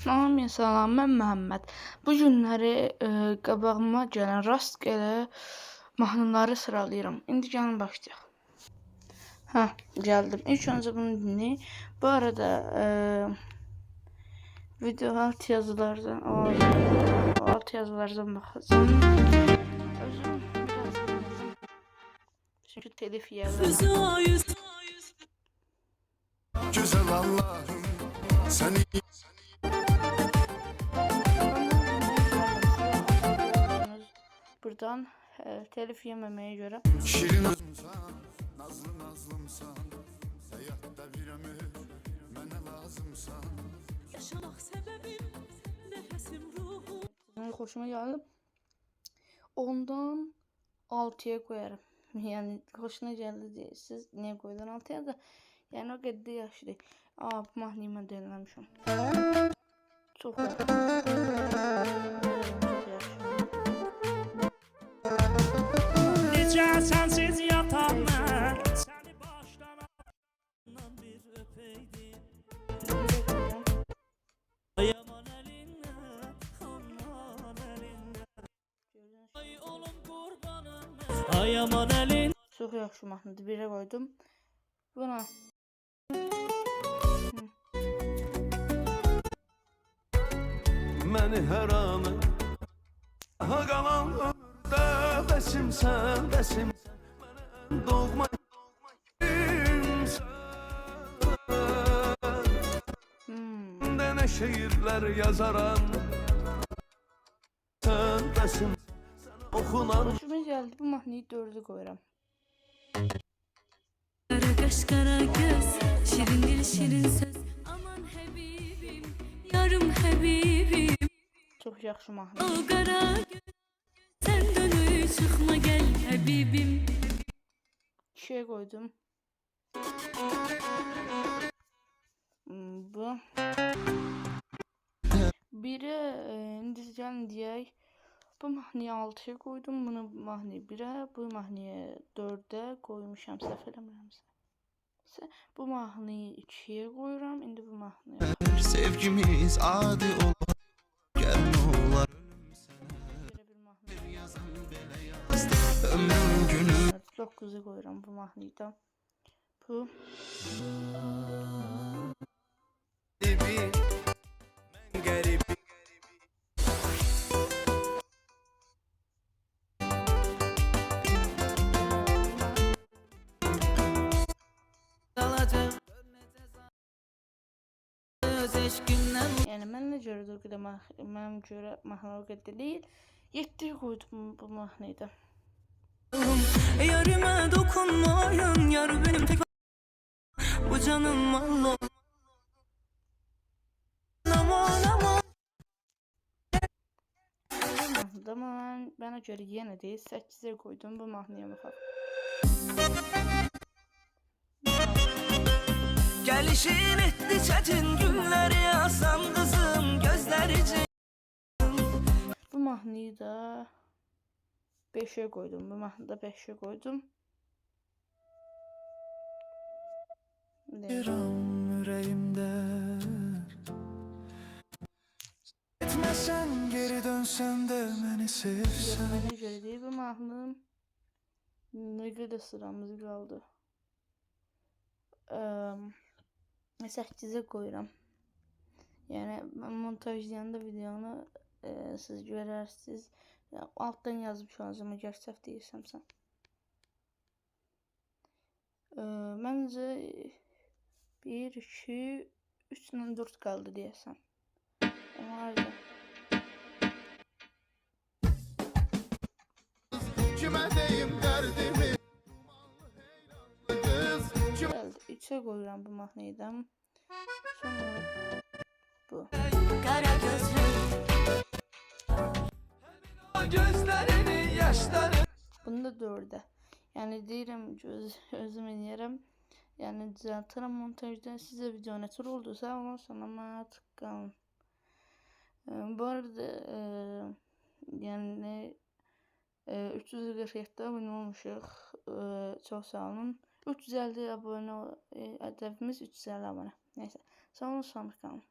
Salam, mən Məhəmməd. Bu günləri qabağıma gələn rastgele mahnıları sıralayıram. İndi gəlin başlayaq. Gəldim. İlk öncə bunu dinleyin. Bu arada video alt yazılardan baxacağım. Özüm biraz çünkü telif yerler. Güzel Allah'ım seni buradan telif yememeye göre şirin özümsən, nazlı nazlımsan, hayatta bir ömür mənə lazımsan. Yaşamaq səbəbim, nəfəsim ruhum. Hoşuma geldi. Ondan 6'ya koyarım. Yani hoşuna geldi diye siz niye koydun 6'ya da yani o kadar yaşlı. Bu mahnıyı mən dinləmişəm. Çok yaxşı. Necə sənsiz yatan mən, səni başdan ağından bir öpəydim. Ay aman əlindən, aman əlindən. Ay olum qurbanım mən, ay aman əlin. Çok yaxşı mahnıdır. Birə koydum. Buna. Məni hər anı qalan ömürdə bəsimsən, bəsimsən mənə doğma Dənə şeirlər yazaram Sən bəsim sən oxunan Hoşuma geldi. Bu mahnıyı 4'e koyuram. Kara kaş kara göz, şirin dil şirin söz. Aman Habibim, yarım Habibim. Çok yaxşı mahnı. O kara göz, sen dönüp çıkma gel Habibim. 2'ye koydum. Bu. Biri indizcan diyey. Bu mahnıya 6'ya koydum. Bunu mahnıya 1'e, bu mahnıya 4'e koymuşam səhv eləmirəmsə. Bu mahnıyı 2'ye koyuram. İndi bu mahnıya. Sevgimiz adi olur Gəlmə olar Belə bir mahnı. ömrüm günü 9'u koyuram bu mahnıyı da. Bu. Mən qəribim Kalacak öz eşkimden. Yani mənə görə də o qədər mənim görə mahnı o qədər deyil. 7'ye koydum bu mahnıyı da. Yarıma dokunmayın, yar benim tek bu canım Allah. Aman aman. Ama bana göre yine değil 8'e koydum bu mahnıya bakalım. Gelişin etti çetin günler yazsam kızım gözlerici. Bu mahnıyı da 5'e koydum. Bu mahnıyı da 5'e koydum. Yaram yüreğimde Etmesen geri dönsen de beni sevsen Bana göre değil bu mahnı. Ne kadar sıramız kaldı. 8'e koyuram. Yani ben montajlayanda videonu siz görərsiniz. Alttan yazmış olacağım əgər səhv deyirsəmsə. Məncə 1, 2, 3 ilə 4 qaldı deyəsən. Onlar da. Kime deyim derdimi Kız Gəldi. 3'e koyuram bu mahnıyı da. Sonra bu. Kara gözlü gözlerinin yaşları Bunu da 4'e. Yani deyirəm özüm eləyərəm. Yani düzeltirim montajda. Size video ne tür olduysa ondan sonra tıklayın. Bu arada yani 347 abone olmuşuq. Çok sağ olun. 350 abone hedefimiz 350 abone. Neyse. Sağ olun, sağlık kalın.